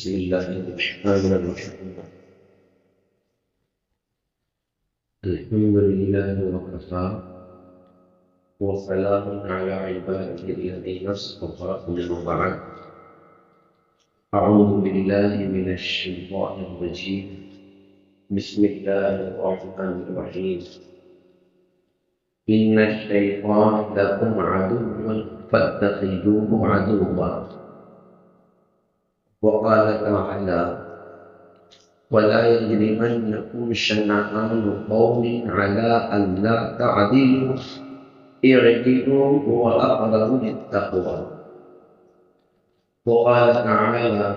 بسم الله الرحمن الرحيم الحمد لله وكفى وسلام على عباده الذين اصطفى أما بعد أعوذ بالله من الشيطان الرجيم بسم الله الرحمن الرحيم إن الشيطان لكم عدو فاتخذوه عدوا وقال تعالى ولا يجرمنكم شنآن قوم على ألا تعدلوا اعدلوا هو أقرب للتقوى وقال تعالى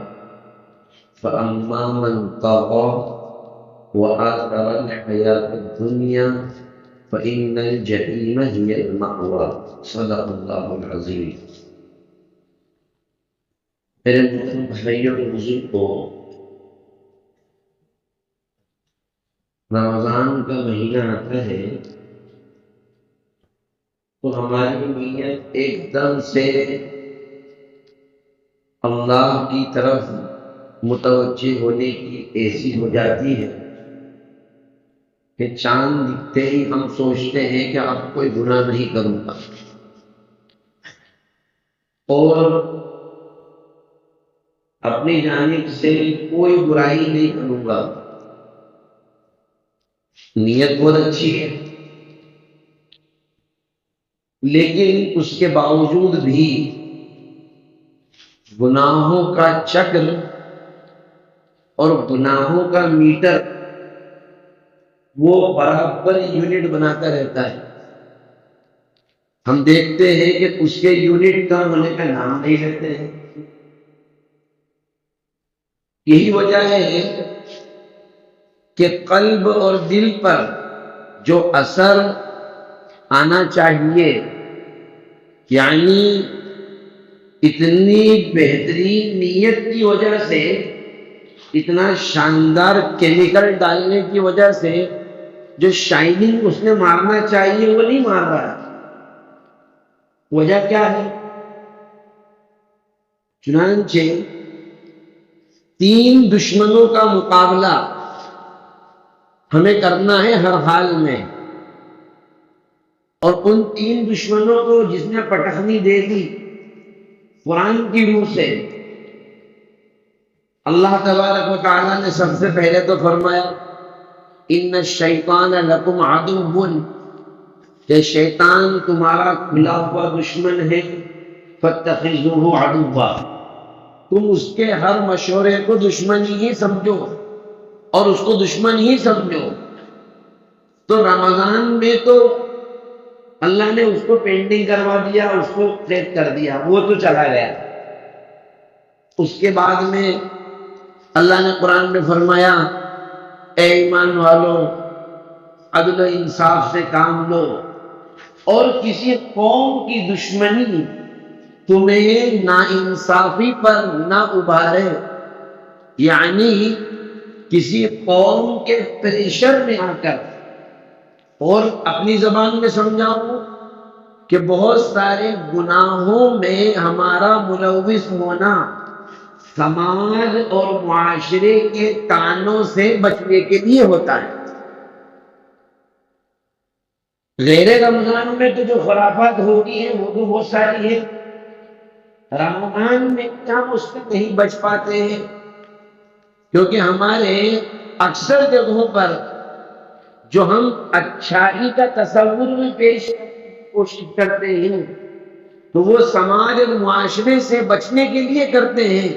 فأما من طغى وآثر الحياة الدنيا فإن الجحيم هي المأوى صدق الله العظيم. میرے محترم بھائیوں اور بزرگوں، رمضان کا مہینہ آتا ہے تو ہماری نیت ایک دم سے اللہ کی طرف متوجہ ہونے کی ایسی ہو جاتی ہے کہ چاند دکھتے ہی ہم سوچتے ہیں کہ اب کوئی گناہ نہیں کروں گا اور اپنی جانب سے کوئی برائی نہیں کروں گا. نیت بہت اچھی ہے، لیکن اس کے باوجود بھی گناہوں کا چکر اور گناہوں کا میٹر وہ برابر یونٹ بناتا رہتا ہے. ہم دیکھتے ہیں کہ اس کے یونٹ کا ہونے کا نام نہیں لیتے ہیں. یہی وجہ ہے کہ قلب اور دل پر جو اثر آنا چاہیے، یعنی اتنی بہترین نیت کی وجہ سے، اتنا شاندار کیمیکل ڈالنے کی وجہ سے جو شائننگ اس نے مارنا چاہیے وہ نہیں مار رہا. وجہ کیا ہے؟ چنانچہ 3 دشمنوں کا مقابلہ ہمیں کرنا ہے ہر حال میں، اور ان 3 دشمنوں کو جس نے پٹخنی دے دی قرآن کی روح سے، اللہ تبارک و تعالیٰ نے سب سے پہلے تو فرمایا ان الشیطان لکم عدو، کہ شیطان تمہارا کھلا ہوا دشمن ہے، فاتخذوہ عدوا، تم اس کے ہر مشورے کو دشمن ہی سمجھو اور اس کو دشمن ہی سمجھو. تو رمضان میں تو اللہ نے اس کو پینٹنگ کروا دیا، اس کو سیٹ کر دیا، وہ تو چلا گیا. اس کے بعد میں اللہ نے قرآن میں فرمایا اے ایمان والو، عدل و انصاف سے کام لو اور کسی قوم کی دشمنی تمہیں ناانصافی پر نہ ابھارے، یعنی کسی قوم کے پریشر میں آ کر. اور اپنی زبان میں سمجھاؤں کہ بہت سارے گناہوں میں ہمارا ملوث ہونا سماج اور معاشرے کے طعنوں سے بچنے کے لیے ہوتا ہے. غیر رمضان میں تو جو خرافات ہوتی ہیں وہ تو بہت ساری ہے، رمضان میں ہم اس سے نہیں بچ پاتے ہیں، کیونکہ ہمارے اکثر جگہوں پر جو ہم اچھائی کا تصور میں پیش کرنے کی کوشش کرتے ہیں تو وہ سماج اور معاشرے سے بچنے کے لیے کرتے ہیں،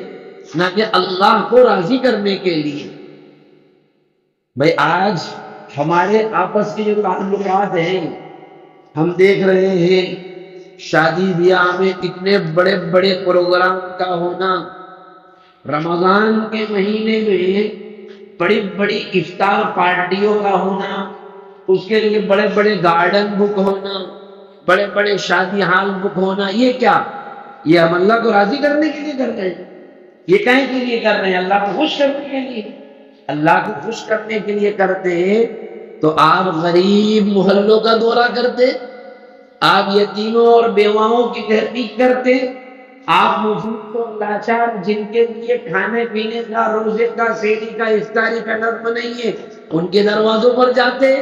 نہ کہ اللہ کو راضی کرنے کے لیے. بھائی آج ہمارے آپس کے جو تعلقات ہیں، ہم دیکھ رہے ہیں شادی بیاہ میں اتنے بڑے بڑے پروگرام کا ہونا، رمضان کے مہینے میں بڑی بڑی افطار پارٹیوں کا ہونا، اس کے لیے بڑے بڑے گارڈن بک ہونا، بڑے بڑے شادی ہال بک ہونا. یہ کیا؟ یہ ہم اللہ کو راضی کرنے کے لیے کر رہے ہیں. یہ کہیں کے لیے کر رہے ہیں؟ اللہ کو خوش کرنے کے لیے. اللہ کو خوش کرنے کے لیے کرتے ہیں تو آپ غریب محلوں کا دورہ کرتے، آپ یتیموں اور بیواؤں کی تحقیق کرتے، آپ مفید اور لاچار جن کے لیے کھانے پینے کا، روزے کا، سحری کا، افطاری کا نظم نہیں ہے، ان کے دروازوں پر جاتے؟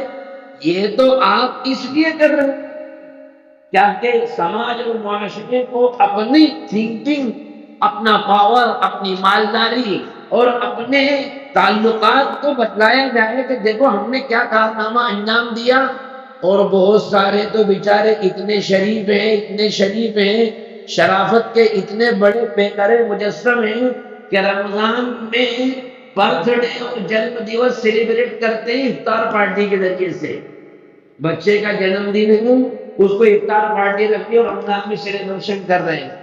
یہ تو آپ اس لیے کر رہے ہیں کیا کہ سماج اور معاشرے کو اپنی تھنکنگ، اپنا پاور، اپنی مالداری اور اپنے تعلقات کو بتلایا جائے کہ دیکھو ہم نے کیا کارنامہ انجام دیا۔ اور بہت سارے تو بیچارے اتنے شریف ہیں، اتنے شریف ہیں، شرافت کے اتنے بڑے پیکرے مجسم ہیں کہ رمضان میں برتھ ڈے اور جنم دیوس سیلیبریٹ کرتے ہیں افطار پارٹی کے ذریعے سے۔ بچے کا جنم دن ہے، اس کو افطار پارٹی رکھی اور رمضان میں سیلیبریشن کر رہے ہیں۔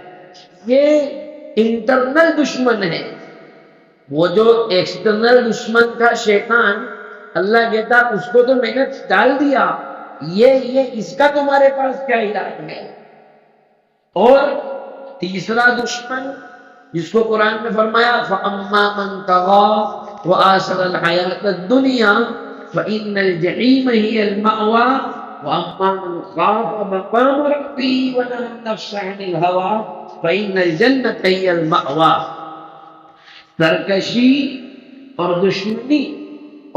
یہ انٹرنل دشمن ہے۔ وہ جو ایکسٹرنل دشمن کا شیطان، اللہ کہتا اس کو تو میں نے ڈال دیا، یہ اس کا تمہارے پاس کیا علاج ہے؟ اور تیسرا دشمن جس کو قرآن میں فرمایا فَأَمَّا مَن طَغَىٰ وَآثَرَ الْحَيَاةَ الدُّنْيَا فَإِنَّ الْجَحِيمَ هِيَ الْمَأْوَىٰ وَأَمَّا مَن خَافَ مَقَامَ رَبِّهِ وَنَهَى النَّفْسَ عَنِ الْهَوَىٰ فَإِنَّ الْجَنَّةَ هِيَ الْمَأْوَىٰ۔ سرکشی اور دشمنی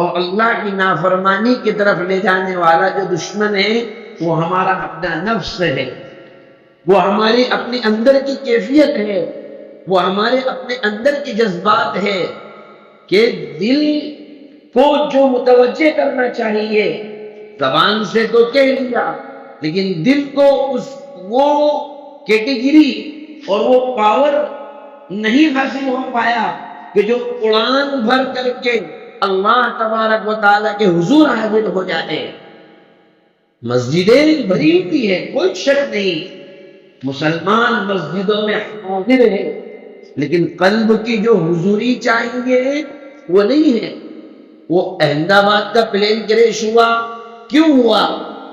اور اللہ کی نافرمانی کی طرف لے جانے والا جو دشمن ہے وہ ہمارا اپنا نفس ہے، وہ ہمارے اپنے اندر کی کیفیت ہے، وہ ہمارے اپنے اندر کے جذبات ہے کہ دل کو جو متوجہ کرنا چاہیے زبان سے تو کہہ لیا، لیکن دل کو وہ کیٹیگری اور وہ پاور نہیں حاصل ہو پایا کہ جو اڑان بھر کر کے اللہ تبارک و تعالیٰ کے حضور حاضر ہو جائے۔ مسجدیں بھری ہوئی ہے، کوئی شک نہیں، مسلمان مسجدوں میں حاضر ہے، لیکن قلب کی جو حضوری چاہیے وہ نہیں ہے۔ وہ احمد آباد کا پلین کریش ہوا، کیوں ہوا؟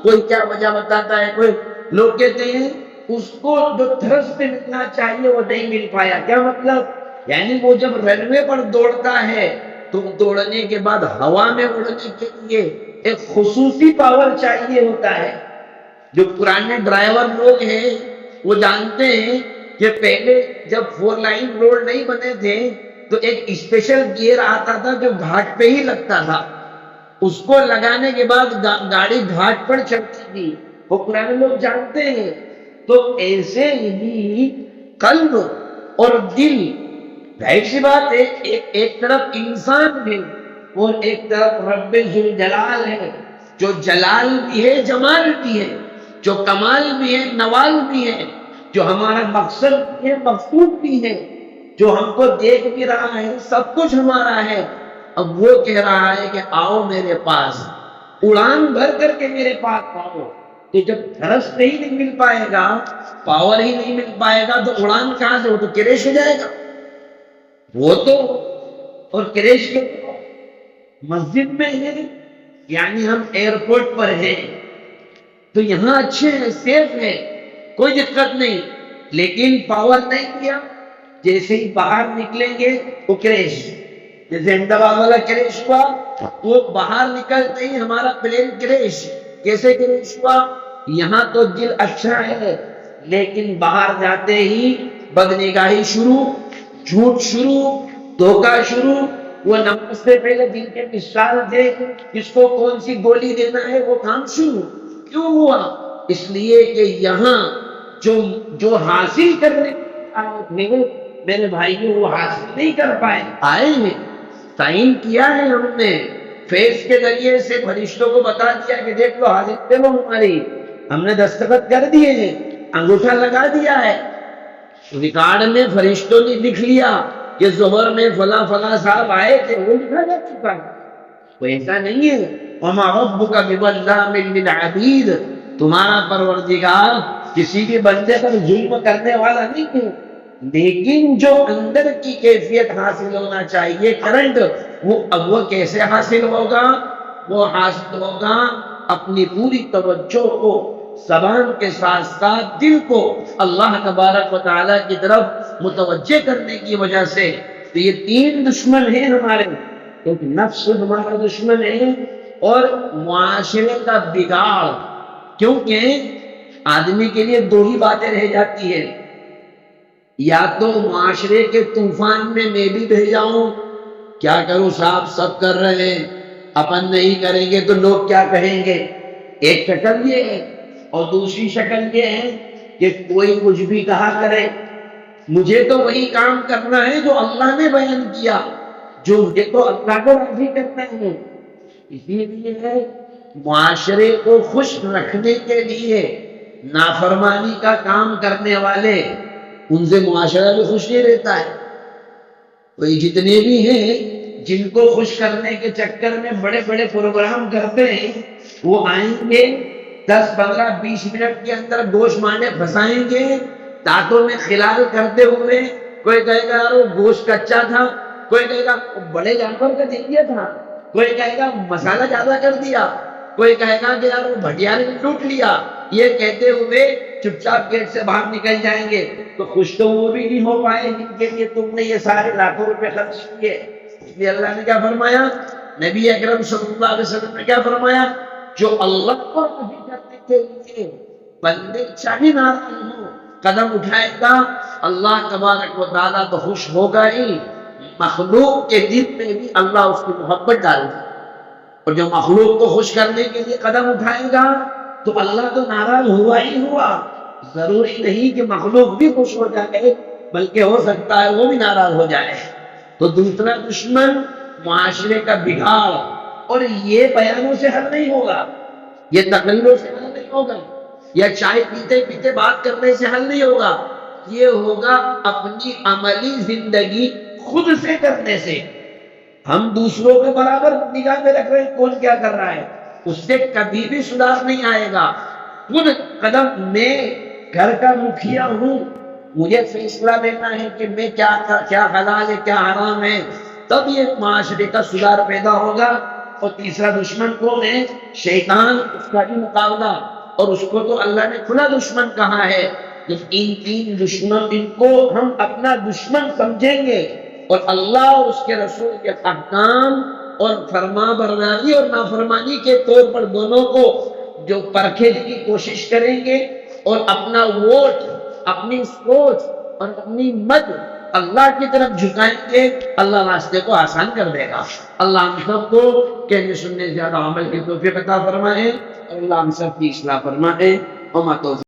کوئی کیا وجہ بتاتا ہے؟ کوئی لوگ کہتے ہیں اس کو جو تھرسٹ ملنا چاہیے وہ نہیں مل پایا۔ کیا مطلب؟ یعنی وہ جب رن وے پر دوڑتا ہے تو دوڑنے کے بعد ہوا میں اڑنے کے لیے ایک خصوصی پاور چاہیے ہوتا ہے۔ جو پرانے ڈرائیور لوگ ہیں وہ جانتے ہیں کہ پہلے جب 4 لائن روڈ نہیں بنے تھے تو ایک اسپیشل گیئر آتا تھا جو گھاٹ پہ ہی لگتا تھا، اس کو لگانے کے بعد گاڑی گھاٹ پر چلتی تھی، وہ پرانے لوگ جانتے ہیں۔ تو ایسے ہی قلب اور دل، ظاہر سی بات ہے ایک طرف انسان ہے اور ایک طرف رب ذوالجلال ہے، جو جلال بھی ہے جمال بھی ہے، جو کمال بھی ہے نوال بھی ہے، جو ہمارا مقصد بھی ہے مقصود بھی ہے، جو ہم کو دیکھ بھی رہا ہے، سب کچھ ہمارا ہے۔ اب وہ کہہ رہا ہے کہ آؤ میرے پاس، اڑان بھر کر کے میرے پاس آؤ۔ تو جب تھرسٹ ہی نہیں مل پائے گا، پاور ہی نہیں مل پائے گا تو اڑان کہاں سے؟ وہ تو کریش ہو جائے گا۔ وہ تو اور کریش کے مسجد میں ہے، یعنی ہم ایئرپورٹ پر ہیں تو یہاں اچھے ہیں، سیف ہے، کوئی دقت نہیں، لیکن پاور نہیں کیا، جیسے ہی باہر نکلیں گے وہ کریش، جیسے احمدآباد والا کریش ہوا، وہ باہر نکلتے ہی ہمارا پلین کریش۔ کیسے کریش ہوا؟ یہاں تو دل اچھا ہے لیکن باہر جاتے ہی بدنگاہی شروع، جھوٹ شروع، دھوکہ شروع۔ وہ نماز سے پہلے دل کے مثال دیکھ کس کو کون سی گولی دینا ہے وہ کام شروع۔ کیوں ہوا؟ اس لیے کہ یہاں جو حاصل کرنے آئے میرے بھائیوں وہ حاصل نہیں کر پائے، آئے ہیں، سائن کیا ہے ہم نے، فیس کے ذریعے سے فرشتوں کو بتا دیا کہ دیکھ لو حاضر دے لو ہماری، ہم نے دستخط کر دیے ہیں، انگوٹھا لگا دیا ہے، ریکارڈ میں فرشتوں نے لکھ لیا کہ ظہر میں فلاں فلاں صاحب آئے تھے، وہ لکھا جا چکا ہے۔ وہ ایسا نہیں ہے وَمَا رَبُّكَ بِظَلَّامٍ لِّلْعَبِيدِ، تمہارا پروردگار کسی بھی بندے پر ظلم کرنے والا نہیں ہے، لیکن جو اندر کی کیفیت حاصل ہونا چاہیے کرنٹ، وہ کیسے حاصل ہوگا؟ وہ حاصل ہوگا اپنی پوری توجہ کو زبان کے ساتھ ساتھ دل کو اللہ تبارک و تعالیٰ کی طرف متوجہ کرنے کی وجہ سے۔ تو یہ 3 دشمن ہیں ہمارے، ایک نفس ہمارا دشمن ہے اور معاشرے کا بگاڑ، کیونکہ آدمی کے لیے 2 ہی باتیں رہ جاتی ہیں، یا تو معاشرے کے طوفان میں بھی بہ جاؤں، کیا کروں صاحب سب کر رہے ہیں، اپن نہیں کریں گے تو لوگ کیا کہیں گے. ایک شکل یہ ہے، اور دوسری شکل یہ ہے کہ کوئی کچھ بھی کہا کرے، مجھے تو وہی کام کرنا ہے جو اللہ نے بیان کیا، جو مجھے تو اللہ کو راضی کرنا ہے. اسی لیے معاشرے کو خوش رکھنے کے لیے نافرمانی کا کام کرنے والے، ان سے معاشرہ بھی خوش نہیں رہتا ہے. کوئی جتنے بھی ہیں جن کو خوش کرنے کے چکر میں بڑے بڑے پروگرام کرتے ہیں، وہ آئیں گے 10 15 20 منٹ کے اندر گوشت مانے پھنسائیں گے دانتوں میں خلال کرتے ہوئے. کوئی کہے گا یار وہ گوشت کچا تھا، کوئی کہے گا بڑے جانور کا دل تھا، کوئی کہے گا مسالہ زیادہ کر دیا، کوئی کہے گا کہ یار وہ بھٹیا نے لوٹ لیا. یہ کہتے ہوئے چپ چاپ گیٹ سے باہر نکل جائیں گے. تو خوش تو وہ بھی نہیں ہو پائے جن کے لیے تم نے یہ سارے لاکھوں روپے خرچ کیے. اس لیے اللہ نے کیا فرمایا، نبی اکرم صلی اللہ علیہ وسلم نے کیا فرمایا، جو اللہ کو راضی کرنے کے لیے بندے چاہے ناراض ہو قدم اٹھائے گا، اللہ تبارک و تعالیٰ تو خوش ہوگا ہی، مخلوق کے دل میں بھی اللہ اس کی محبت ڈال دے. اور جو مخلوق کو خوش کرنے کے لیے قدم اٹھائے گا تو اللہ تو ناراض ہوا ہی ہوا. ضروری نہیں کہ مخلوق بھی خوش ہو جائے، بلکہ ہو سکتا ہے وہ بھی ناراض ہو جائے. تو دوسرا دشمن معاشرے کا بگاڑ، اور یہ بیانوں سے حل نہیں ہوگا، یہ تقریروں سے حل نہیں ہوگا، یا چائے پیتے پیتے بات کرنے سے حل نہیں ہوگا. یہ ہوگا اپنی عملی زندگی خود سے کرنے سے. ہم دوسروں کے برابر نگاہ میں رکھ رہے ہیں کون کیا کر رہا ہے، اس سے کبھی بھی سدھار نہیں آئے گا. خود قدم، میں گھر کا مکھیا ہوں، مجھے فیصلہ لینا ہے کہ میں کیا حلال ہے کیا حرام ہے، تب یہ معاشرے کا سدھار پیدا ہوگا. اور تیسرا دشمن کون ہے، شیطان، اس کا بھی مقابلہ. اور اس کو تو اللہ نے کھلا دشمن کہا ہے. جب ان تین دشمن، ان کو ہم اپنا دشمن سمجھیں گے اور اللہ اور اس کے رسول کے احکام اور فرما برداری اور نافرمانی کے طور پر دونوں کو جو پرکھنے کی کوشش کریں گے اور اپنا ووٹ، اپنی سوچ اور اپنی مد اللہ کی طرف جھکائیں گے، اللہ راستے کو آسان کر دے گا. اللہ ہم سب کو کہنے سننے زیادہ عمل کی توفیق عطا فرمائے، اور اللہ ہم سب کی اصلاح فرمائے. وما توفیق